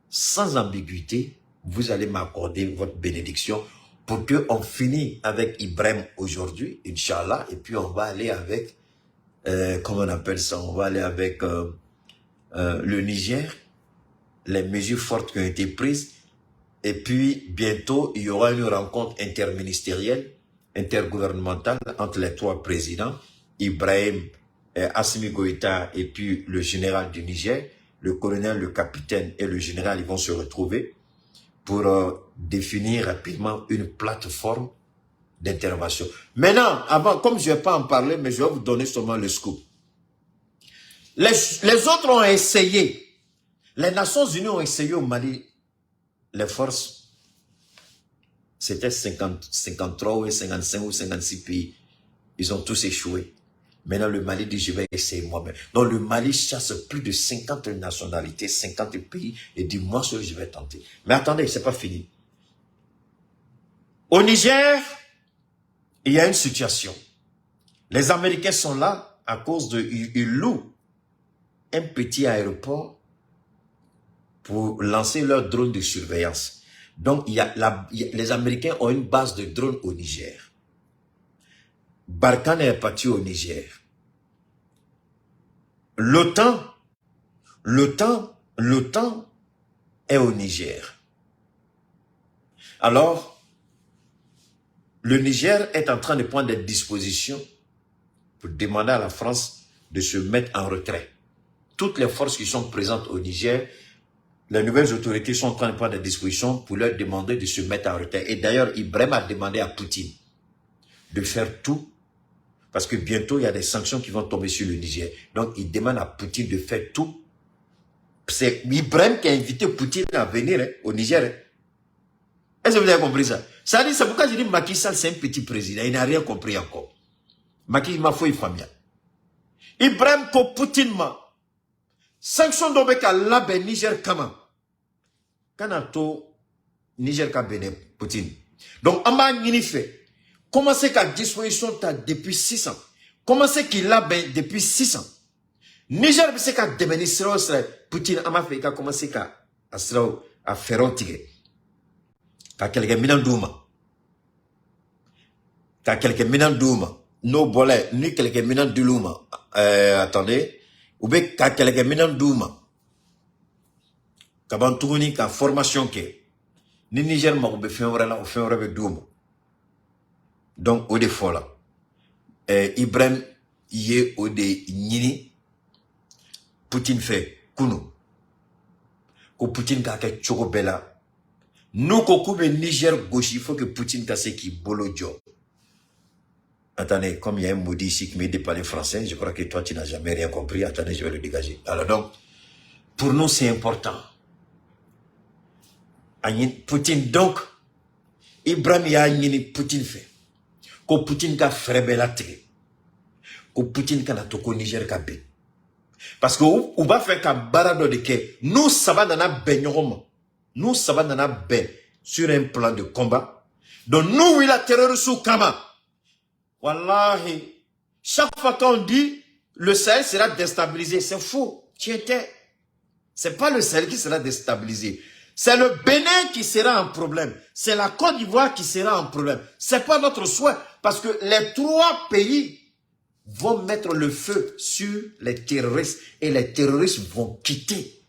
sans ambiguïté, vous allez m'accorder votre bénédiction pour qu'on finisse avec Ibrahim aujourd'hui, Inch'Allah, et puis on va aller avec, comment on appelle ça, on va aller avec le Niger, les mesures fortes qui ont été prises, et puis bientôt il y aura une rencontre interministérielle, intergouvernementale entre les 3 présidents, Ibrahim, Assimi Goïta et puis le général du Niger, le colonel, le capitaine et le général, ils vont se retrouver pour définir rapidement une plateforme d'intervention. Maintenant, avant, comme je ne vais pas en parler, mais je vais vous donner seulement le scoop. Les autres ont essayé. Les Nations Unies ont essayé au Mali. Les forces, c'était 53 ou 55 ou 56 pays. Ils ont tous échoué. Maintenant, le Mali dit, je vais essayer moi-même. Donc, le Mali chasse plus de 50 nationalités, 50 pays, et dit, moi seul, je vais tenter. Mais attendez, c'est pas fini. Au Niger, il y a une situation. Les Américains sont là à cause de, ils louent un petit aéroport pour lancer leur drone de surveillance. Donc, les Américains ont une base de drones au Niger. Barkhane est parti au Niger. L'OTAN est au Niger. Alors, le Niger est en train de prendre des dispositions pour demander à la France de se mettre en retrait. Toutes les forces qui sont présentes au Niger, les nouvelles autorités sont en train de prendre des dispositions pour leur demander de se mettre en retrait. Et d'ailleurs, Ibrahim a demandé à Poutine de faire tout, parce que bientôt, il y a des sanctions qui vont tomber sur le Niger. Donc, il demande à Poutine de faire tout. C'est Ibrahim qui a invité Poutine à venir au Niger. Est-ce que vous avez compris ça? Ça dit, c'est pourquoi je dis Macky Sall, c'est un petit président. Il n'a rien compris encore. Macky m'a fait famille. Ibrahim ko Poutine ma. Sanction d'Obek à l'abe Niger Kama. Kanato Niger ka bene Poutine. Donc, on m'a fait. Comment c'est qu'à disposition t'as depuis 6 ans? Comment c'est qu'il a ben depuis 6 ans? Niger, c'est qu'à devenir sérieux, Poutine, on m'a fait qu'à commencer qu'à faire un tigre. Qu'à quelques minutes d'ouma. Qu'à quelques minutes d'ouma. No bolé, ni quelques minutes de l'ouma. Attendez. Ou bien qu'à quelques minutes d'ouma. Qu'à bantouni, qu'à formation que. Ni Niger m'a oubé fait un vrai là, ou fait un vrai d'ouma. Donc, au défaut là, Ibrahim, yé au dé nini, Poutine fait kounou. Ko Poutine ka ke choko bela. Nous, ko koube Niger gauche, il faut que Poutine kase qui bolo job. Attendez, comme il y a un maudit ici qui m'aide de parler français, je crois que toi, tu n'as jamais rien compris. Attendez, je vais le dégager. Alors donc, pour nous, c'est important. Poutine, donc, Ibrahim ya nini Poutine fait. Ko Poutine ka frebela tige. Ko Poutine ka na toko Niger ka be. Parce que ou va faire ka barado de ke. Nous, ça va nana benyorom. Nous, ça va nana ben sur un plan de combat. Donc, nous, il a terreur sous Kama. Wallahi. Chaque fois qu'on dit, le Sahel sera déstabilisé. C'est faux. C'est pas le Sahel qui sera déstabilisé. C'est le Bénin qui sera en problème. C'est la Côte d'Ivoire qui sera en problème. C'est pas notre souhait. Parce que les 3 pays vont mettre le feu sur les terroristes. Et les terroristes vont quitter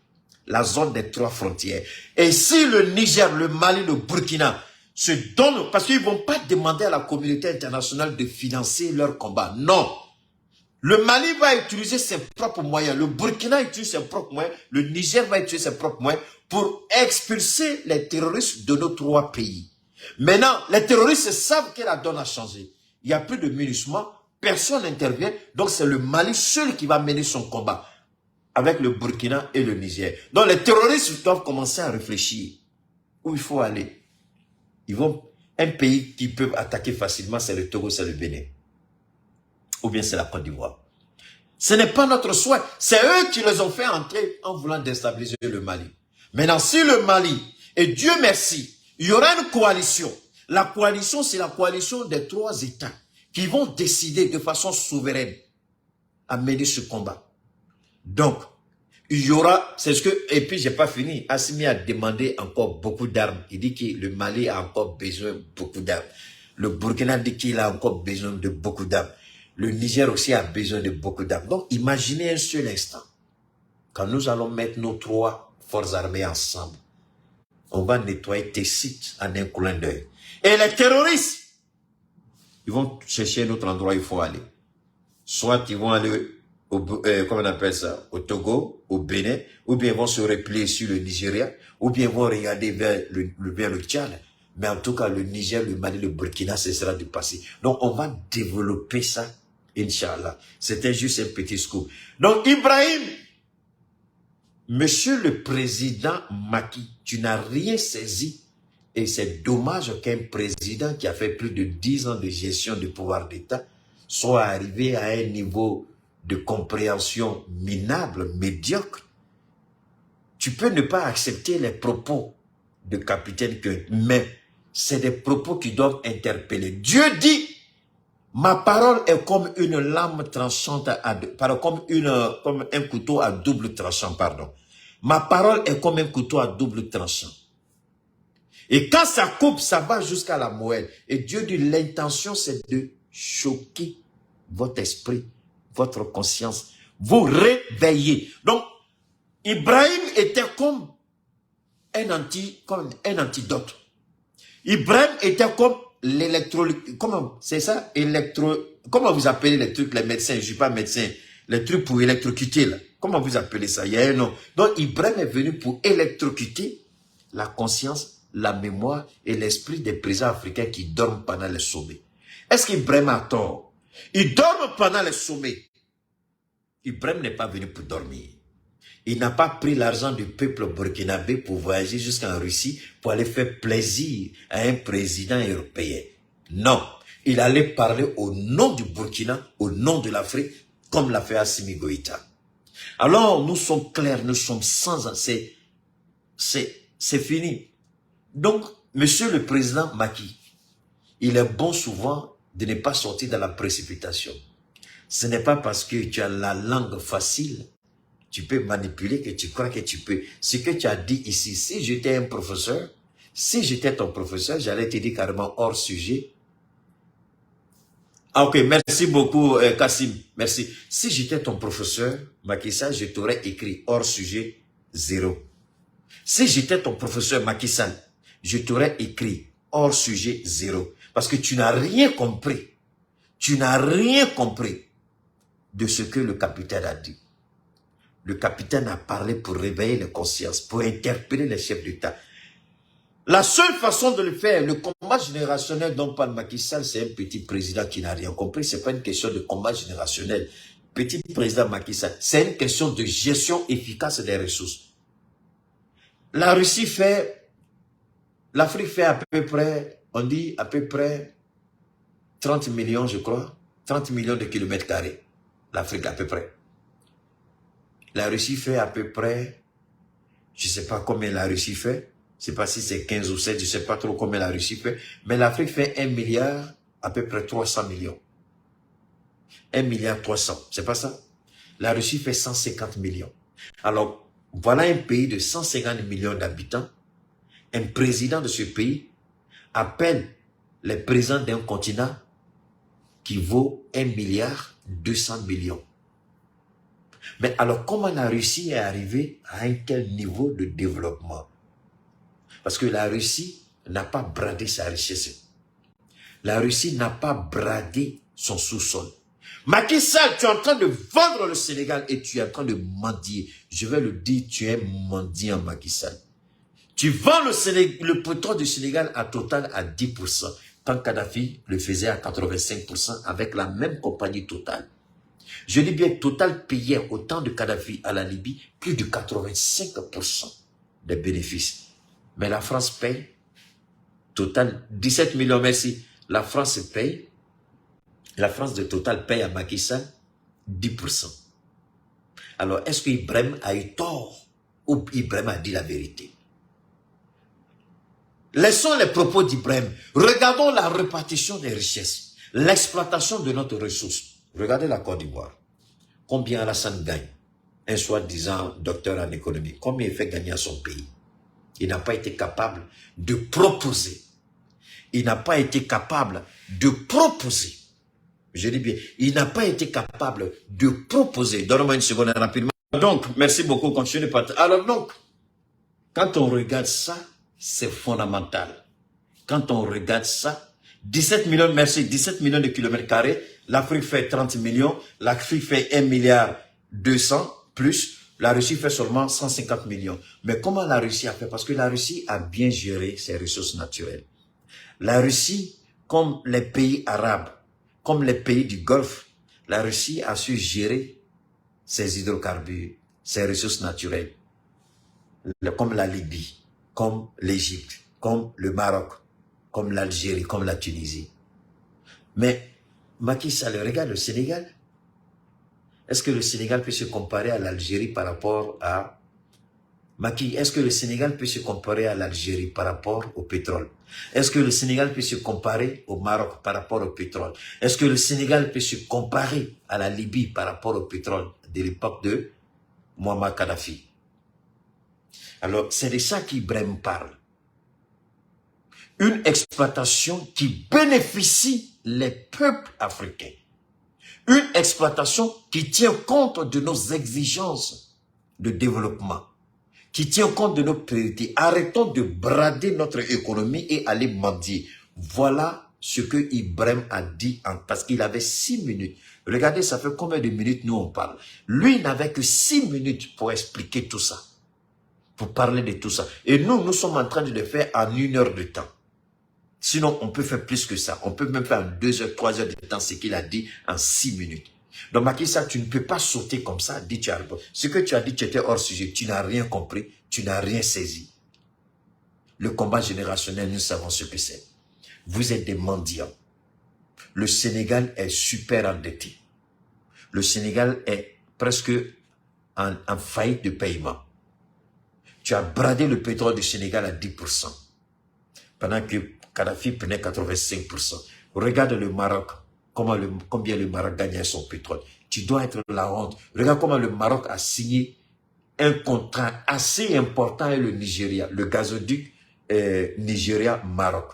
la zone des 3 frontières. Et si le Niger, le Mali, le Burkina se donnent, parce qu'ils vont pas demander à la communauté internationale de financer leur combat. Non. Le Mali va utiliser ses propres moyens. Le Burkina utilise ses propres moyens. Le Niger va utiliser ses propres moyens pour expulser les terroristes de nos 3 pays. Maintenant, les terroristes savent que la donne a changé. Il n'y a plus de MINUSMA. Personne n'intervient. Donc, c'est le Mali seul qui va mener son combat avec le Burkina et le Niger. Donc, les terroristes doivent commencer à réfléchir où il faut aller. Ils vont, un pays qui peut attaquer facilement, c'est le Togo, c'est le Bénin. Ou bien c'est la Côte d'Ivoire. Ce n'est pas notre souhait. C'est eux qui les ont fait entrer en voulant déstabiliser le Mali. Maintenant, si le Mali, et Dieu merci, il y aura une coalition. La coalition, c'est la coalition des 3 États qui vont décider de façon souveraine à mener ce combat. Donc, il y aura, c'est ce que, et puis j'ai pas fini, Assimi a demandé encore beaucoup d'armes. Il dit que le Mali a encore besoin de beaucoup d'armes. Le Burkina dit qu'il a encore besoin de beaucoup d'armes. Le Niger aussi a besoin de beaucoup d'armes. Donc, imaginez un seul instant. Quand nous allons mettre nos 3 forces armées ensemble, on va nettoyer tes sites en un clin d'œil. Et les terroristes, ils vont chercher un autre endroit où il faut aller. Soit ils vont aller comment on appelle ça, au Togo, au Bénin, ou bien ils vont se replier sur le Nigeria, ou bien ils vont regarder vers le Tchad. Mais en tout cas, le Niger, le Mali, le Burkina, ce sera du passé. Donc, on va développer ça, Inch'Allah. C'était juste un petit scoop. Donc, Ibrahim, Monsieur le Président Macky, tu n'as rien saisi. Et c'est dommage qu'un président qui a fait plus de 10 ans de gestion du pouvoir d'État soit arrivé à un niveau de compréhension minable, médiocre. Tu peux ne pas accepter les propos de Capitaine Keunt, mais c'est des propos qui doivent interpeller. Dieu dit, ma parole est comme une lame tranchante, comme un couteau à double tranchant, pardon. Ma parole est comme un couteau à double tranchant. Et quand ça coupe, ça va jusqu'à la moelle. Et Dieu dit, l'intention, c'est de choquer votre esprit, votre conscience, vous réveiller. Donc, Ibrahim était comme un antidote. Ibrahim était comme comment c'est ça? Comment vous appelez les trucs, les médecins, je ne suis pas médecin, les trucs pour électrocuter là. Comment vous appelez ça? Il y a un nom. Donc Ibrahim est venu pour électrocuter la conscience, la mémoire et l'esprit des présidents africains qui dorment pendant les sommets. Est-ce qu'Ibrahim a tort? Il dort pendant les sommets. Ibrahim n'est pas venu pour dormir. Il n'a pas pris l'argent du peuple burkinabé pour voyager jusqu'en Russie pour aller faire plaisir à un président européen. Non, il allait parler au nom du Burkina, au nom de l'Afrique, comme l'a fait Assimi Goïta. Alors, nous sommes clairs, nous sommes sans... C'est fini. Donc, monsieur le président Macky, il est bon souvent de ne pas sortir dans la précipitation. Ce n'est pas parce que tu as la langue facile, tu peux manipuler, que tu crois que tu peux. Ce que tu as dit ici, si j'étais un professeur, si j'étais ton professeur, j'allais te dire carrément hors sujet. Ah, ok, merci beaucoup Kassim, merci. Si j'étais ton professeur, Macky Sall, je t'aurais écrit hors sujet 0. Si j'étais ton professeur Macky Sall, je t'aurais écrit hors sujet 0. Parce que tu n'as rien compris. Tu n'as rien compris de ce que le capitaine a dit. Le capitaine a parlé pour réveiller les consciences, pour interpeller les chefs d'État. La seule façon de le faire, le combat générationnel dont parle Macky Sall, c'est un petit président qui n'a rien compris. Ce n'est pas une question de combat générationnel. Petit président Macky Sall, c'est une question de gestion efficace des ressources. La Russie fait, l'Afrique fait à peu près, on dit à peu près 30 millions, je crois, 30 millions de kilomètres carrés. L'Afrique à peu près. La Russie fait à peu près, je ne sais pas combien la Russie fait, je ne sais pas si c'est 15 ou 16, je ne sais pas trop combien la Russie fait, mais l'Afrique fait 1 milliard, à peu près 300 millions. 1 milliard 300, c'est pas ça? La Russie fait 150 millions. Alors, voilà un pays de 150 millions d'habitants. Un président de ce pays appelle les présidents d'un continent qui vaut 1 milliard 200 millions. Mais alors, comment la Russie est arrivée à un tel niveau de développement? Parce que la Russie n'a pas bradé sa richesse. La Russie n'a pas bradé son sous-sol. Macky Sall, tu es en train de vendre le Sénégal et tu es en train de mendier. Je vais le dire, tu es mendiant, Macky Sall. Tu vends le pétrole du Sénégal à Total à 10%, quand Kadhafi le faisait à 85% avec la même compagnie Total. Je dis bien, Total payait au temps de Kadhafi à la Libye plus de 85% des bénéfices. Mais la France paye, Total, 17 millions, merci. La France paye, la France de Total paye à Macky Sall 10%. Alors, est-ce qu'Ibrahim a eu tort ou Ibrahim a dit la vérité? Laissons les propos d'Ibrahim. Regardons la répartition des richesses, l'exploitation de notre ressource. Regardez la Côte d'Ivoire. Combien Alassane gagne? Un soi-disant docteur en économie. Combien il fait gagner à son pays? Il n'a pas été capable de proposer. Il n'a pas été capable de proposer. Je dis bien, il n'a pas été capable de proposer. Donne-moi une seconde rapidement. Donc, merci beaucoup. Continue de partager. Alors donc, quand on regarde ça, c'est fondamental. Quand on regarde ça, 17 millions, merci, 17 millions de kilomètres carrés, l'Afrique fait 30 millions, l'Afrique fait 1 milliard 200 plus, la Russie fait seulement 150 millions. Mais comment la Russie a fait? Parce que la Russie a bien géré ses ressources naturelles. La Russie, comme les pays arabes, comme les pays du Golfe, la Russie a su gérer ses hydrocarbures, ses ressources naturelles, comme la Libye, comme l'Égypte, comme le Maroc, comme l'Algérie, comme la Tunisie. Mais Macky Sall, regarde le Sénégal. Est-ce que le Sénégal peut se comparer à l'Algérie par rapport à... Macky, est-ce que le Sénégal peut se comparer à l'Algérie par rapport au pétrole? Est-ce que le Sénégal peut se comparer au Maroc par rapport au pétrole? Est-ce que le Sénégal peut se comparer à la Libye par rapport au pétrole de l'époque de Muammar Kadhafi? Alors, c'est de ça qu'Ibrahim parle. Une exploitation qui bénéficie les peuples africains. Une exploitation qui tient compte de nos exigences de développement, qui tient compte de nos priorités. Arrêtons de brader notre économie et aller mendier. Voilà ce que Ibrahim a dit, parce qu'il avait 6 minutes. Regardez, ça fait combien de minutes nous on parle. Lui n'avait que 6 minutes pour expliquer tout ça, pour parler de tout ça. Et nous sommes en train de le faire en 1 heure de temps. Sinon, on peut faire plus que ça. On peut même faire en 2 heures, 3 heures de temps, ce qu'il a dit en 6 minutes. Donc, Macky Sall, tu ne peux pas sauter comme ça, dis tu as répondu. Ce que tu as dit, tu étais hors sujet. Tu n'as rien compris, tu n'as rien saisi. Le combat générationnel, nous savons ce que c'est. Vous êtes des mendiants. Le Sénégal est super endetté. Le Sénégal est presque en faillite de paiement. Tu as bradé le pétrole du Sénégal à 10%. Pendant que Kadhafi prenait 85%. Regarde le Maroc. Combien le Maroc gagnait son pétrole. Tu dois être la honte. Regarde comment le Maroc a signé un contrat assez important avec le Nigeria. Le gazoduc Nigeria-Maroc.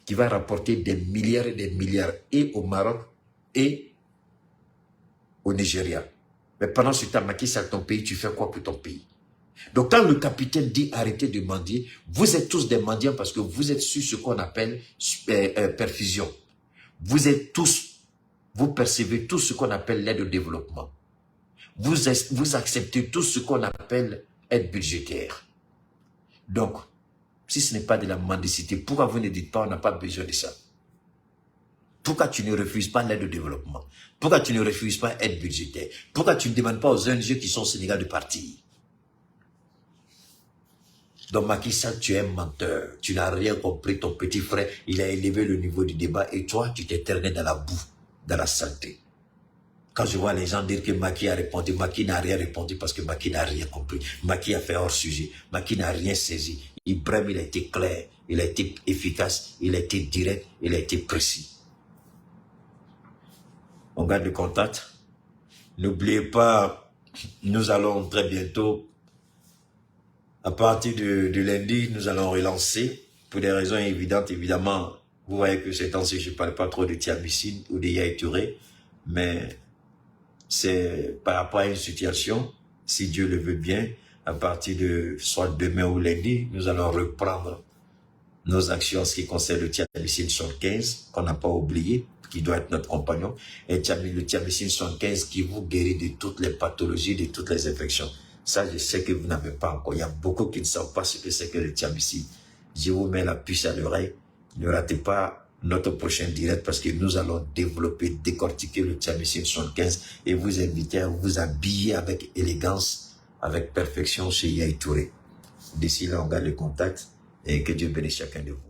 Qui va rapporter des milliards et des milliards et au Maroc et au Nigeria. Mais pendant ce temps, Macky Sall, ton pays, tu fais quoi pour ton pays? Donc quand le capitaine dit arrêtez de mendier, vous êtes tous des mendiants parce que vous êtes sur ce qu'on appelle perfusion. Vous êtes tous, vous percevez tout ce qu'on appelle l'aide au développement. Vous acceptez tout ce qu'on appelle aide budgétaire. Donc, si ce n'est pas de la mendicité, pourquoi vous ne dites pas on n'a pas besoin de ça? Pourquoi tu ne refuses pas l'aide au développement? Pourquoi tu ne refuses pas l'aide budgétaire? Pourquoi tu ne demandes pas aux ONG qui sont au Sénégal de partir? Donc Macky Sall, tu es un menteur. Tu n'as rien compris. Ton petit frère, il a élevé le niveau du débat et toi, tu t'es traîné dans la boue, dans la saleté. Quand je vois les gens dire que Macky a répondu, Macky n'a rien répondu parce que Macky n'a rien compris. Macky a fait hors sujet. Macky n'a rien saisi. Ibrahim, il a été clair, il a été efficace, il a été direct, il a été précis. On garde le contact. N'oubliez pas, nous allons très bientôt, à partir de lundi, nous allons relancer, pour des raisons évidentes, évidemment. Vous voyez que ces temps-ci, je ne parle pas trop de Thiamissine ou de Yaya Touré, mais c'est par rapport à une situation, si Dieu le veut bien, à partir de soit demain ou lundi, nous allons reprendre nos actions en ce qui concerne le Thiamissine 75, qu'on n'a pas oublié, qui doit être notre compagnon, et le Thiamissine 75 qui vous guérit de toutes les pathologies, de toutes les infections. Ça, je sais que vous n'avez pas encore. Il y a beaucoup qui ne savent pas ce que c'est que le Thiamissine. Je vous mets la puce à l'oreille. Ne ratez pas notre prochain direct parce que nous allons développer, décortiquer le Thiamissine 75 et vous inviter à vous habiller avec élégance, avec perfection chez Yaya Touré. D'ici là, on garde le contact et que Dieu bénisse chacun de vous.